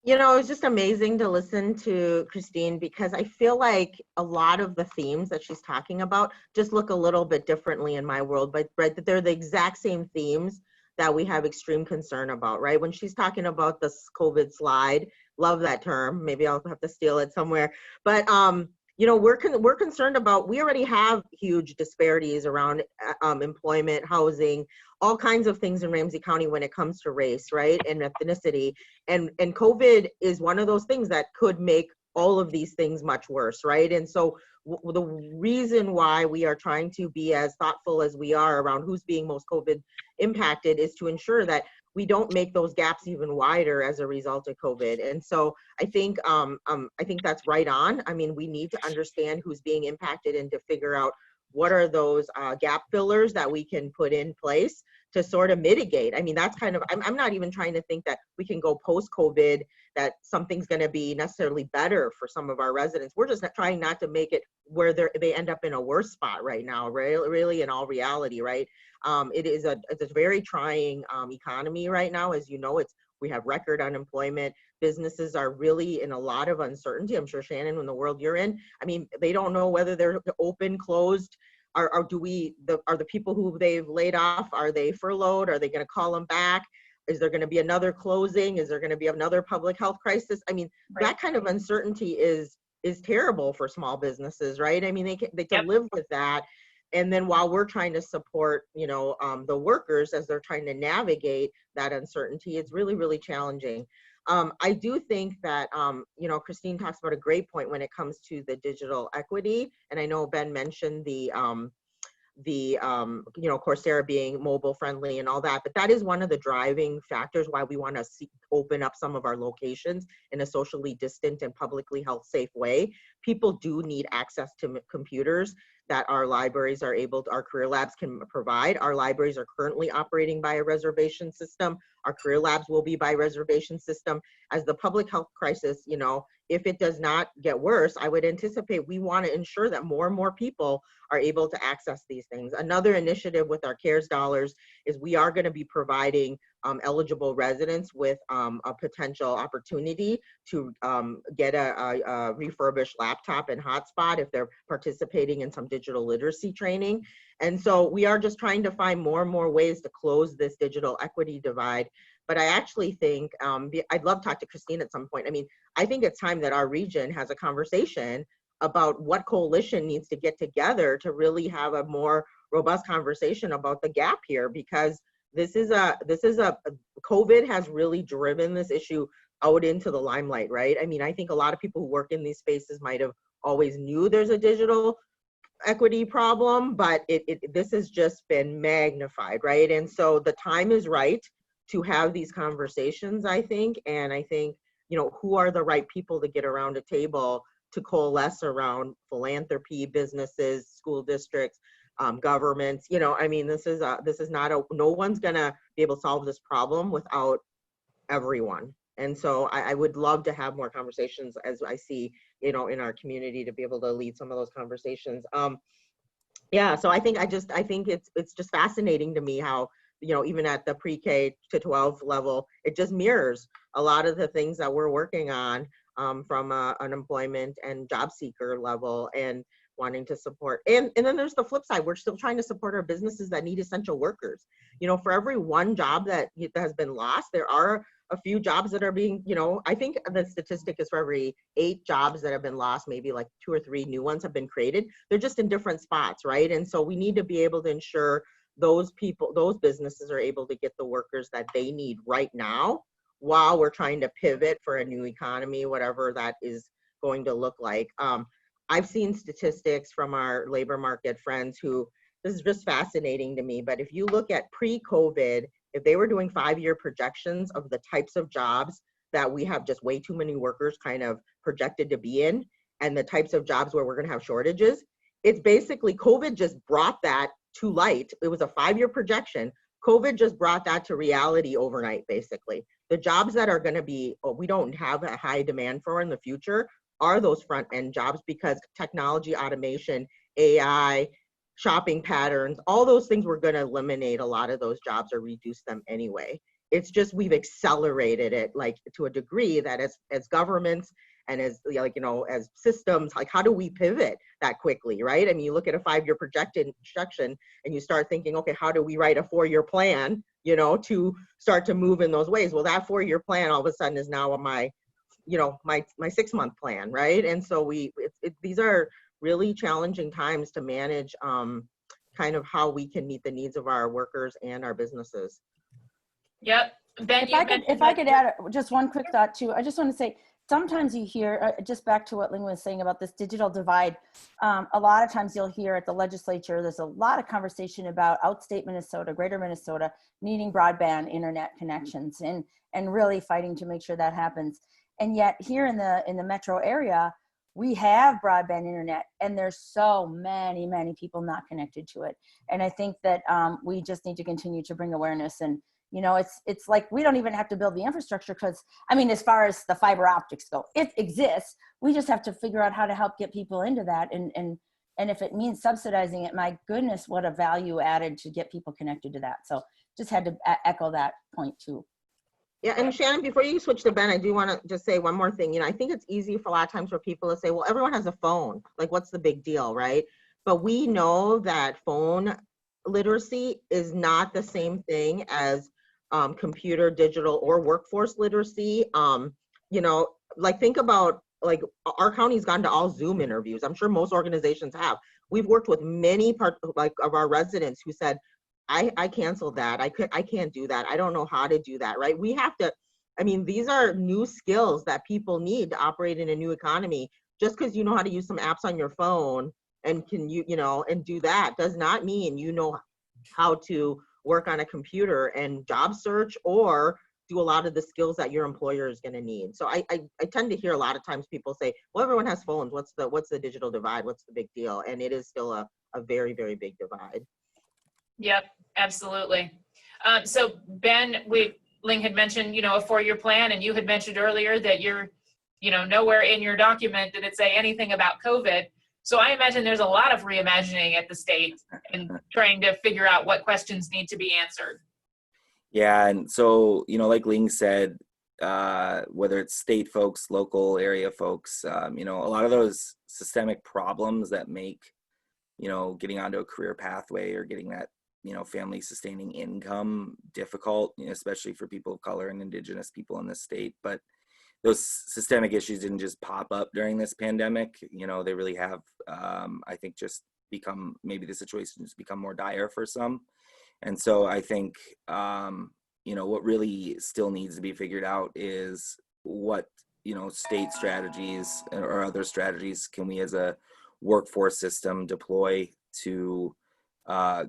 It's just amazing to listen to Christine, because I feel like a lot of the themes that she's talking about just look a little bit differently in my world, but right, that they're the exact same themes that we have extreme concern about, right? When she's talking about the COVID slide, love that term. Maybe I'll have to steal it somewhere. But we're concerned about, we already have huge disparities around employment, housing, all kinds of things in Ramsey County when it comes to race, right, and ethnicity. And COVID is one of those things that could make all of these things much worse, right? And so the reason why we are trying to be as thoughtful as we are around who's being most COVID impacted is to ensure that we don't make those gaps even wider as a result of COVID. And so I think that's right on. I mean, we need to understand who's being impacted and to figure out what are those gap fillers that we can put in place to sort of mitigate. I mean, that's kind of, I'm not even trying to think that we can go post-COVID, that something's going to be necessarily better for some of our residents. We're just trying not to make it where they end up in a worse spot right now, really in all reality, right? It's a very trying economy right now. As you know, we have record unemployment. Businesses are really in a lot of uncertainty. I'm sure, Shannon, in the world you're in, I mean, they don't know whether they're open, closed. Are the people who they've laid off, are they furloughed? Are they going to call them back? Is there going to be another closing? Is there going to be another public health crisis? I mean, right. That kind of uncertainty is terrible for small businesses, right? I mean, they can live with that. And then while we're trying to support, the workers as they're trying to navigate that uncertainty, it's really, really challenging. I do think that, Christine talks about a great point when it comes to the digital equity. And I know Ben mentioned the Coursera being mobile friendly and all that, but that is one of the driving factors why we want to open up some of our locations in a socially distant and publicly health safe way. People do need access to computers that our libraries are our career labs can provide. Our libraries are currently operating by a reservation system. Our career labs will be by reservation system. As the public health crisis, if it does not get worse, I would anticipate we want to ensure that more and more people are able to access these things. Another initiative with our CARES dollars is we are going to be providing eligible residents with a potential opportunity to get a refurbished laptop and hotspot if they're participating in some digital literacy training. And so we are just trying to find more and more ways to close this digital equity divide. But I actually think, I'd love to talk to Christine at some point. I mean, I think it's time that our region has a conversation about what coalition needs to get together to really have a more robust conversation about the gap here, because COVID has really driven this issue out into the limelight, right? I mean, I think a lot of people who work in these spaces might have always knew there's a digital equity problem, but this has just been magnified, right? And so the time is right to have these conversations, I think. And I think, who are the right people to get around a table to coalesce around philanthropy, businesses, school districts, governments. I mean, this is not no one's gonna be able to solve this problem without everyone. And so I would love to have more conversations, as I see, in our community, to be able to lead some of those conversations. Yeah, so I think it's just fascinating to me how, even at the pre-K to 12 level, it just mirrors a lot of the things that we're working on, from unemployment and job seeker level, and wanting to support. And then there's the flip side. We're still trying to support our businesses that need essential workers. For every one job that has been lost, there are a few jobs that are being, I think the statistic is for every 8 jobs that have been lost, maybe like 2 or 3 new ones have been created. They're just in different spots, right? And so we need to be able to ensure those businesses are able to get the workers that they need right now, while we're trying to pivot for a new economy, whatever that is going to look like. I've seen statistics from our labor market friends this is just fascinating to me, but if you look at pre-COVID, if they were doing 5-year projections of the types of jobs that we have just way too many workers kind of projected to be in, and the types of jobs where we're going to have shortages, it's basically COVID just brought that to light. It was a 5-year projection. COVID just brought that to reality overnight, basically. The jobs that are going to be, we don't have a high demand for in the future, are those front end jobs, because technology, automation, AI, shopping patterns, all those things, we're going to eliminate a lot of those jobs or reduce them anyway. It's just we've accelerated it, like, to a degree that as governments and as as systems, like, how do we pivot that quickly, right? I mean, you look at a 5-year projection and you start thinking, okay, how do we write a 4-year plan, to start to move in those ways? Well, that 4-year plan all of a sudden is now my 6-month plan, right? And so these are really challenging times to manage kind of how we can meet the needs of our workers and our businesses. Yep. Ben, if I could add just one quick thought too, I just want to say, sometimes you hear, just back to what Ling was saying about this digital divide, a lot of times you'll hear at the legislature, there's a lot of conversation about outstate Minnesota, greater Minnesota, needing broadband internet connections and really fighting to make sure that happens. And yet here in the metro area, we have broadband internet, and there's so many people not connected to it. And I think that we just need to continue to bring awareness. And it's like we don't even have to build the infrastructure, because I mean, as far as the fiber optics go, it exists. We just have to figure out how to help get people into that. And if it means subsidizing it, my goodness, what a value added to get people connected to that. So just had to echo that point too. Yeah, and Shannon, before you switch to Ben, I do want to just say one more thing. I think it's easy for a lot of times for people to say, well, everyone has a phone. Like, what's the big deal, right? But we know that phone literacy is not the same thing as computer, digital, or workforce literacy. Like, think about, like, our county's gone to all Zoom interviews. I'm sure most organizations have. We've worked with many of our residents who said, I canceled that. I can't do that. I don't know how to do that, right? We have to, I mean, these are new skills that people need to operate in a new economy. Just because you know how to use some apps on your phone and and do that does not mean you know how to work on a computer and job search or do a lot of the skills that your employer is going to need. So I tend to hear a lot of times people say, well, everyone has phones. What's the digital divide? What's the big deal? And it is still a very, very big divide. Yep, absolutely. So Ben, Ling had mentioned, a 4-year plan, and you had mentioned earlier that you're, nowhere in your document did it say anything about COVID. So I imagine there's a lot of reimagining at the state and trying to figure out what questions need to be answered. Yeah, and so, like Ling said, whether it's state folks, local area folks, a lot of those systemic problems that make, getting onto a career pathway or getting that, family sustaining income difficult, especially for people of color and indigenous people in this state. But those systemic issues didn't just pop up during this pandemic. They really have, I think, just maybe the situation has become more dire for some. And so I think, what really still needs to be figured out is what, state strategies or other strategies can we as a workforce system deploy to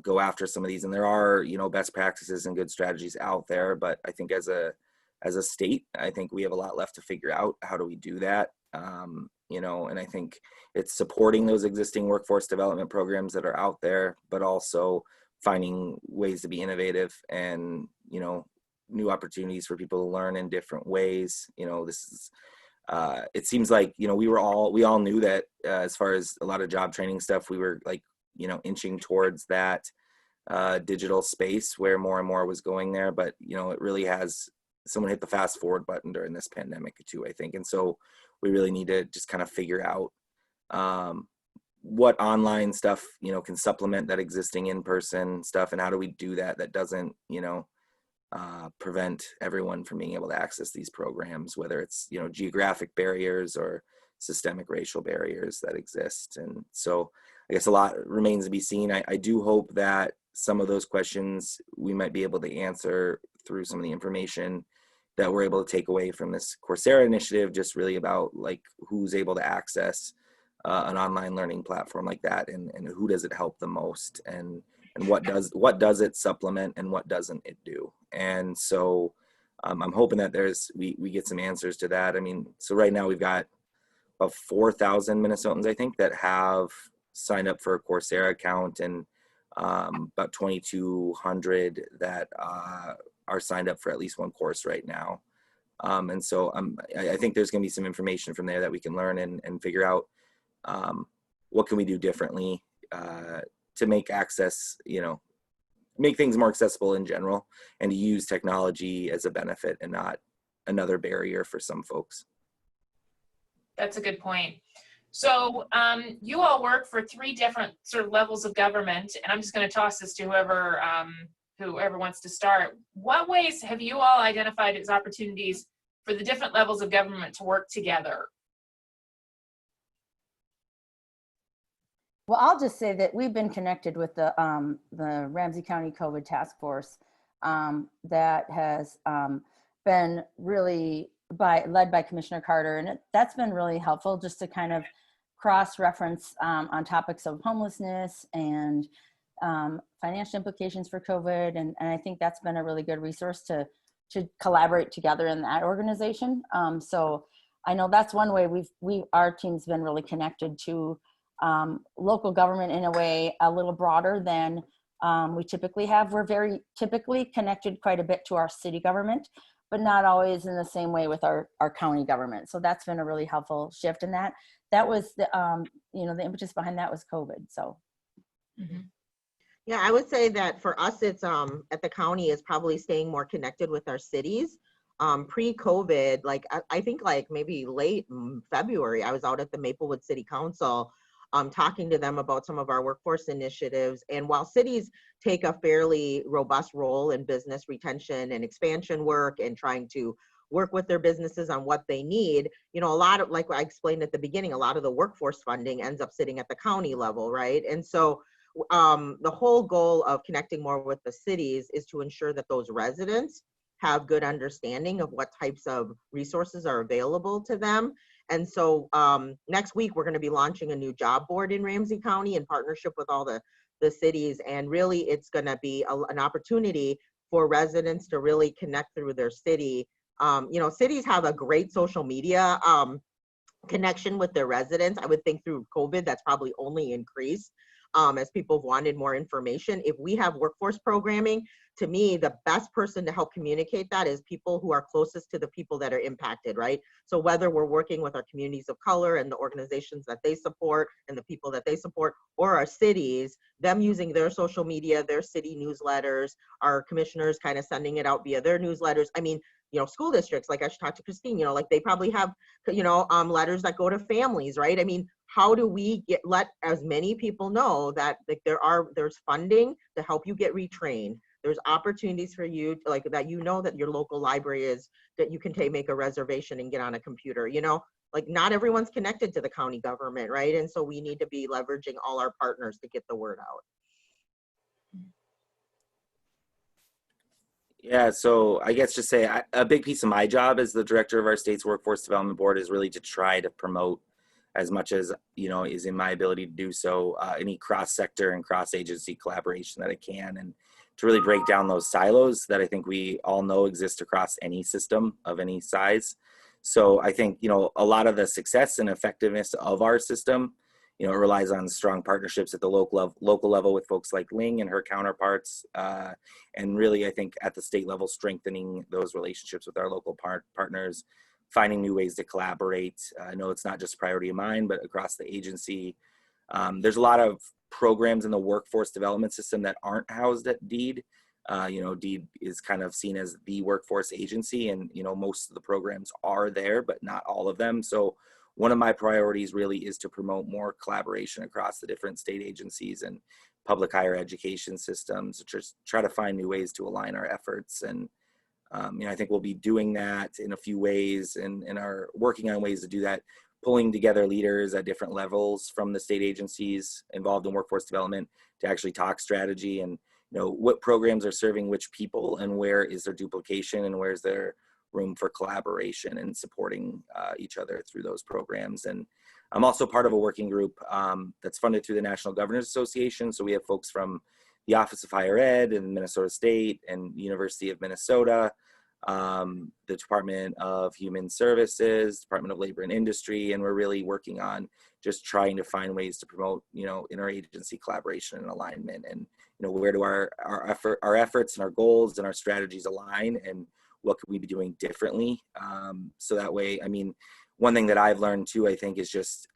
go after some of these. And there are, you know, best practices and good strategies out there, but I think as a state, I think we have a lot left to figure out. How do we do that? You know, and I think it's supporting those existing workforce development programs that are out there, but also finding ways to be innovative and, you know, new opportunities for people to learn in different ways. You know, this is, it seems like, you know, we all knew that as far as a lot of job training stuff, we were like, you know, inching towards that digital space where more and more was going there. But, you know, it really has, someone hit the fast forward button during this pandemic too, I think. And so we really need to just kind of figure out what online stuff, you know, can supplement that existing in-person stuff, and how do we do that doesn't, you know, prevent everyone from being able to access these programs, whether it's, you know, geographic barriers or systemic racial barriers that exist. And so I guess a lot remains to be seen. I do hope that some of those questions we might be able to answer through some of the information that we're able to take away from this Coursera initiative, just really about like who's able to access an online learning platform like that, and who does it help the most, and what does it supplement and what doesn't it do. And so I'm hoping that we get some answers to that. I mean, so right now we've got about 4,000 Minnesotans, I think, that have signed up for a Coursera account, and about 2,200 that are signed up for at least one course right now. And so I think there's going to be some information from there that we can learn and figure out what can we do differently to make access, you know, make things more accessible in general, and to use technology as a benefit and not another barrier for some folks. That's a good point. So you all work for 3 different sort of levels of government, and I'm just going to toss this to whoever wants to start. What ways have you all identified as opportunities for the different levels of government to work together? Well, I'll just say that we've been connected with the Ramsey County COVID Task Force that has been really led by Commissioner Carter, and that's been really helpful just to kind of cross-reference on topics of homelessness and financial implications for COVID, and I think that's been a really good resource to collaborate together in that organization. So I know that's one way our team's been really connected to local government in a way a little broader than we typically have. We're very typically connected quite a bit to our city government, but not always in the same way with our county government. So that's been a really helpful shift in that. That was the, you know, the impetus behind that was COVID, so. Mm-hmm. Yeah, I would say that for us, it's at the county is probably staying more connected with our cities. Pre-COVID, like I think like maybe late February, I was out at the Maplewood City Council talking to them about some of our workforce initiatives. And while cities take a fairly robust role in business retention and expansion work and trying to work with their businesses on what they need, you know, a lot of, like I explained at the beginning, a lot of the workforce funding ends up sitting at the county level, right? And so the whole goal of connecting more with the cities is to ensure that those residents have good understanding of what types of resources are available to them. And so next week, we're going to be launching a new job board in Ramsey County in partnership with all the cities. And really, it's going to be an opportunity for residents to really connect through their city. You know, cities have a great social media connection with their residents. I would think through COVID, that's probably only increased as people have wanted more information. If we have workforce programming, to me, the best person to help communicate that is people who are closest to the people that are impacted, right? So whether we're working with our communities of color and the organizations that they support and the people that they support, or our cities, them using their social media, their city newsletters, our commissioners kind of sending it out via their newsletters. I mean, you know, school districts, like I should talk to Christine, you know, like they probably have, you know, letters that go to families, right? I mean, how do we let as many people know that like there's funding to help you get retrained? There's opportunities for you to, like, that, you know, that your local library is, that you can make a reservation and get on a computer, you know, like not everyone's connected to the county government, right? And so we need to be leveraging all our partners to get the word out. Yeah, so I guess just say a big piece of my job as the director of our state's workforce development board is really to try to promote as much as, is in my ability to do so, any cross-sector and cross-agency collaboration that I can, and to really break down those silos that I think we all know exist across any system of any size. So I think, a lot of the success and effectiveness of our system, it relies on strong partnerships at the local level with folks like Ling and her counterparts. And really, I think at the state level, strengthening those relationships with our local partners, finding new ways to collaborate. I know it's not just a priority of mine, but across the agency. There's a lot of programs in the workforce development system that aren't housed at DEED. DEED is kind of seen as the workforce agency, and, most of the programs are there, but not all of them. So one of my priorities really is to promote more collaboration across the different state agencies and public higher education systems, to just try to find new ways to align our efforts. And I think we'll be doing that in a few ways, and are working on ways to do that, pulling together leaders at different levels from the state agencies involved in workforce development to actually talk strategy and, what programs are serving which people, and where is there duplication, and where's there room for collaboration and supporting each other through those programs. And I'm also part of a working group that's funded through the National Governors Association. So we have folks from the Office of Higher Ed and Minnesota State and University of Minnesota, the Department of Human Services, Department of Labor and Industry, and we're really working on just trying to find ways to promote, interagency collaboration and alignment, and, where do our efforts and our goals and our strategies align, and what could we be doing differently? So that way, one thing that I've learned too, I think, is just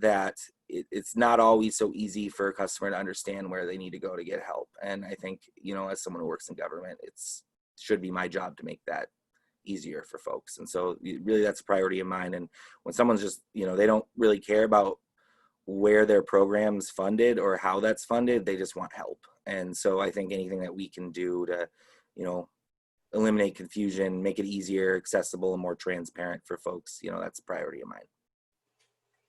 that it's not always so easy for a customer to understand where they need to go to get help. And I think, as someone who works in government, should be my job to make that easier for folks. And so really that's a priority of mine. And when someone's just, they don't really care about where their program's funded or how that's funded, they just want help. And so I think anything that we can do to, eliminate confusion, make it easier, accessible, and more transparent for folks, that's a priority of mine.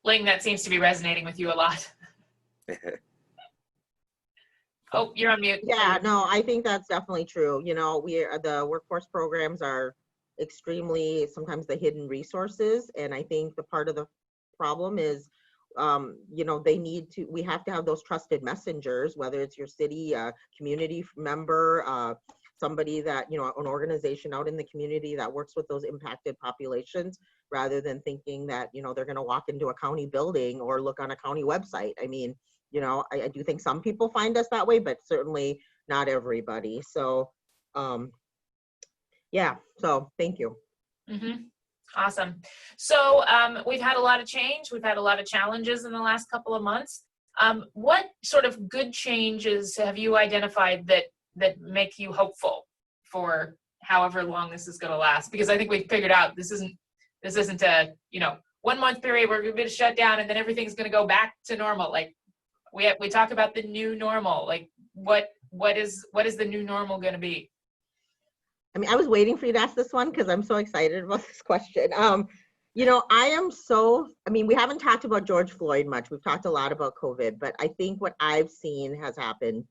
Ling, that seems to be resonating with you a lot. Oh, you're on mute. Yeah, no, I think that's definitely true. The workforce programs are extremely, sometimes the hidden resources. And I think the part of the problem is, we have to have those trusted messengers, whether it's your city, community member, somebody that, an organization out in the community that works with those impacted populations, rather than thinking that, they're going to walk into a county building or look on a county website. I do think some people find us that way, but certainly not everybody. So, yeah, so thank you. Mm-hmm. Awesome. So we've had a lot of change. We've had a lot of challenges in the last couple of months. What sort of good changes have you identified that make you hopeful for however long this is going to last? Because I think we've figured out this isn't a 1 month period where we're going to shut down and then everything's going to go back to normal. Like we talk about the new normal. Like what is the new normal going to be? I was waiting for you to ask this one because I'm so excited about this question. We haven't talked about George Floyd much. We've talked a lot about COVID, but I think what I've seen has happened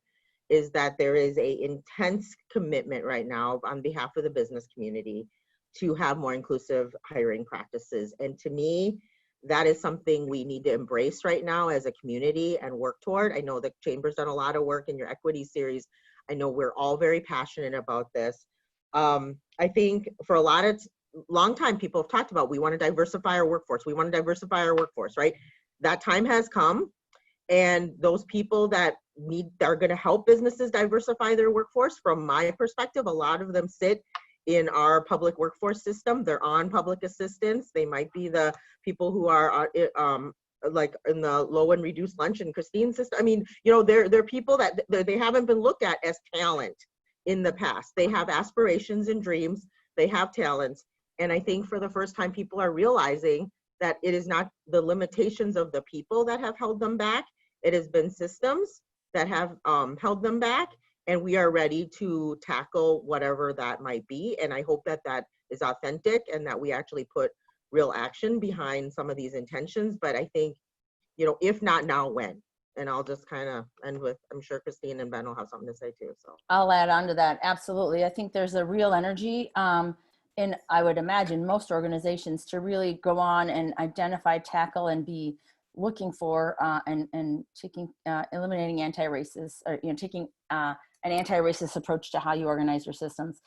is that there is a intense commitment right now on behalf of the business community to have more inclusive hiring practices. And to me, that is something we need to embrace right now as a community and work toward. I know the Chamber's done a lot of work in your equity series. I know we're all very passionate about this. I think for a long time, people have talked about, we want to diversify our workforce. We want to diversify our workforce, right? That time has come. And those people that are going to help businesses diversify their workforce, from my perspective, a lot of them sit in our public workforce system. They're on public assistance. They might be the people who are like in the low and reduced lunch in Christine's system. They're people that they haven't been looked at as talent in the past. They have aspirations and dreams. They have talents. And I think for the first time, people are realizing that it is not the limitations of the people that have held them back. It has been systems that have held them back, and we are ready to tackle whatever that might be. And I hope that that is authentic and that we actually put real action behind some of these intentions. But I think, if not now, when? And I'll just kind of end with, I'm sure Christine and Ben will have something to say too. So I'll add on to that. Absolutely. I think there's a real energy in, I would imagine, most organizations to really go on and identify, tackle, and be looking for and taking eliminating anti-racist, or taking an anti-racist approach to how you organize your systems.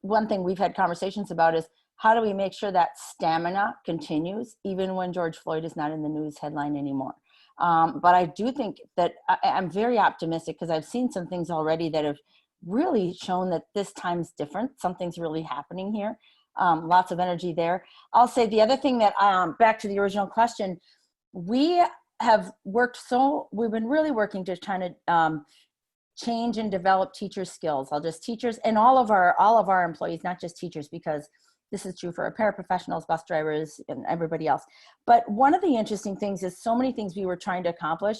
One thing we've had conversations about is how do we make sure that stamina continues even when George Floyd is not in the news headline anymore. But I do think that I'm very optimistic because I've seen some things already that have really shown that this time's different. Something's really happening here. Lots of energy there. I'll say the other thing that, back to the original question, we have worked we've been really working to try to change and develop teacher skills. Teachers and all of our employees, not just teachers, because this is true for our paraprofessionals, bus drivers, and everybody else. But one of the interesting things is so many things we were trying to accomplish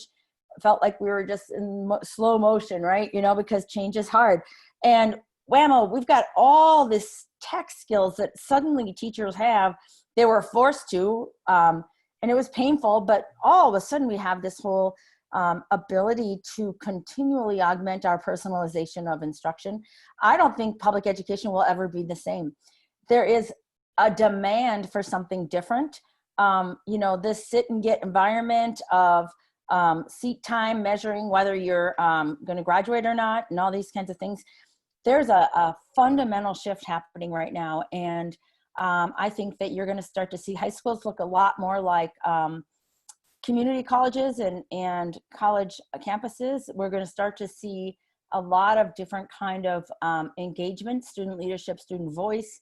felt like we were just in slow motion, right? Because change is hard. And whammo, we've got all this tech skills that suddenly teachers have. They were forced to, and it was painful, but all of a sudden we have this whole ability to continually augment our personalization of instruction. I don't think public education will ever be the same. There is a demand for something different. This sit and get environment of seat time, measuring whether you're going to graduate or not, and all these kinds of things. There's a fundamental shift happening right now. And I think that you're going to start to see high schools look a lot more like community colleges and college campuses. We're going to start to see a lot of different kind of engagement, student leadership, student voice,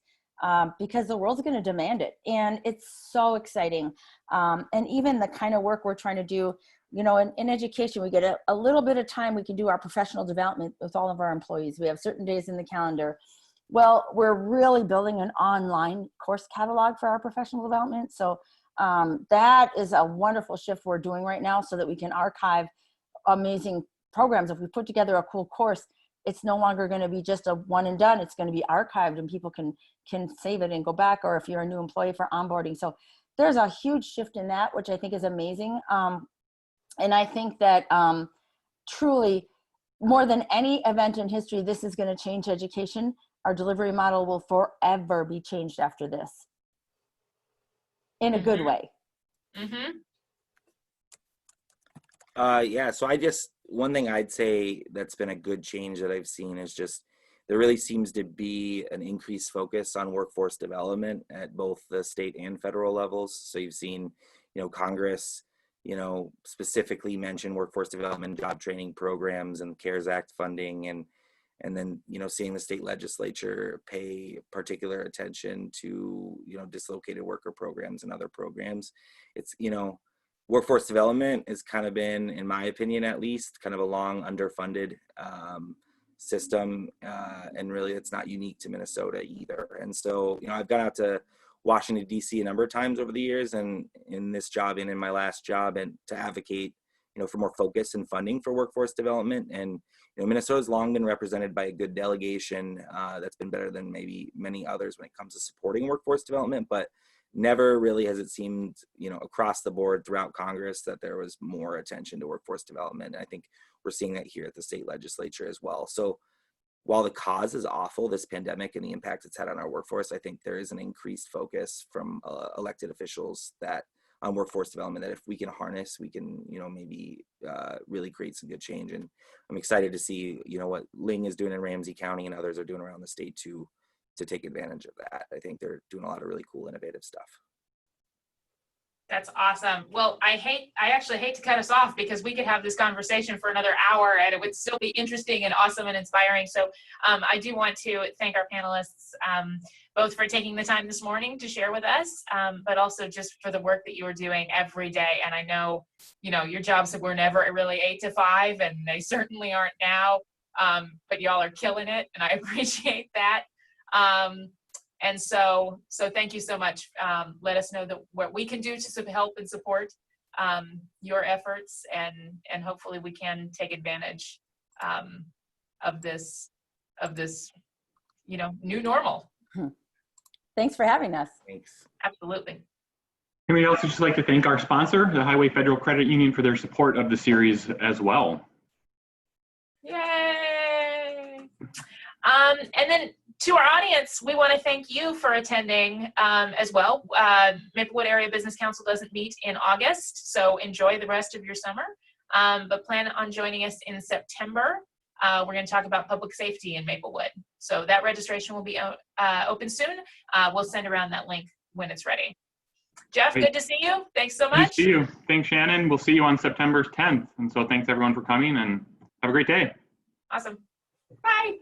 because the world's going to demand it. And it's so exciting. And even the kind of work we're trying to do, in education, we get a little bit of time we can do our professional development with all of our employees. We have certain days in the calendar. Well, we're really building an online course catalog for our professional development. So that is a wonderful shift we're doing right now so that we can archive amazing programs. If we put together a cool course, it's no longer going to be just a one and done. It's going to be archived and people can save it and go back, or if you're a new employee, for onboarding. So there's a huge shift in that, which I think is amazing. And I think that truly, more than any event in history, this is going to change education. Our delivery model will forever be changed after this, in a good way. Mm-hmm. Yeah, so one thing I'd say that's been a good change that I've seen is just there really seems to be an increased focus on workforce development at both the state and federal levels. So you've seen, Congress, specifically mention workforce development, job training programs, and CARES Act funding, and then, seeing the state legislature pay particular attention to, dislocated worker programs and other programs. It's, workforce development has kind of been, in my opinion at least, kind of a long underfunded system, and really it's not unique to Minnesota either. And so, I've gone out to Washington, D.C. a number of times over the years, and in this job and in my last job, and to advocate, for more focus and funding for workforce development. And, Minnesota's long been represented by a good delegation that's been better than maybe many others when it comes to supporting workforce development, but never really has it seemed, across the board throughout Congress that there was more attention to workforce development. And I think we're seeing that here at the state legislature as well. So while the cause is awful, this pandemic and the impact it's had on our workforce, I think there is an increased focus from elected officials on workforce development, that if we can harness, we can, maybe really create some good change. And I'm excited to see, what Ling is doing in Ramsey County and others are doing around the state to take advantage of that. I think they're doing a lot of really cool, innovative stuff. That's awesome. Well, I actually hate to cut us off because we could have this conversation for another hour and it would still be interesting and awesome and inspiring. So I do want to thank our panelists, both for taking the time this morning to share with us, but also just for the work that you are doing every day. And I know, your jobs were never really 8 to 5, and they certainly aren't now, but y'all are killing it, and I appreciate that. And so thank you so much. Let us know what we can do to help and support your efforts, and hopefully we can take advantage of this new normal. Thanks for having us. Thanks. Absolutely. And we'd also just like to thank our sponsor, the Highway Federal Credit Union, for their support of the series as well. Yay! And then To our audience, we want to thank you for attending as well. Maplewood Area Business Council doesn't meet in August, so enjoy the rest of your summer. But plan on joining us in September. We're going to talk about public safety in Maplewood. So that registration will be open soon. We'll send around that link when it's ready. Jeff, Great. good to see you. Thanks so Good much. to see you. Thanks, Shannon. We'll see you on September 10th. And so thanks everyone for coming and have a great day. Awesome. Bye.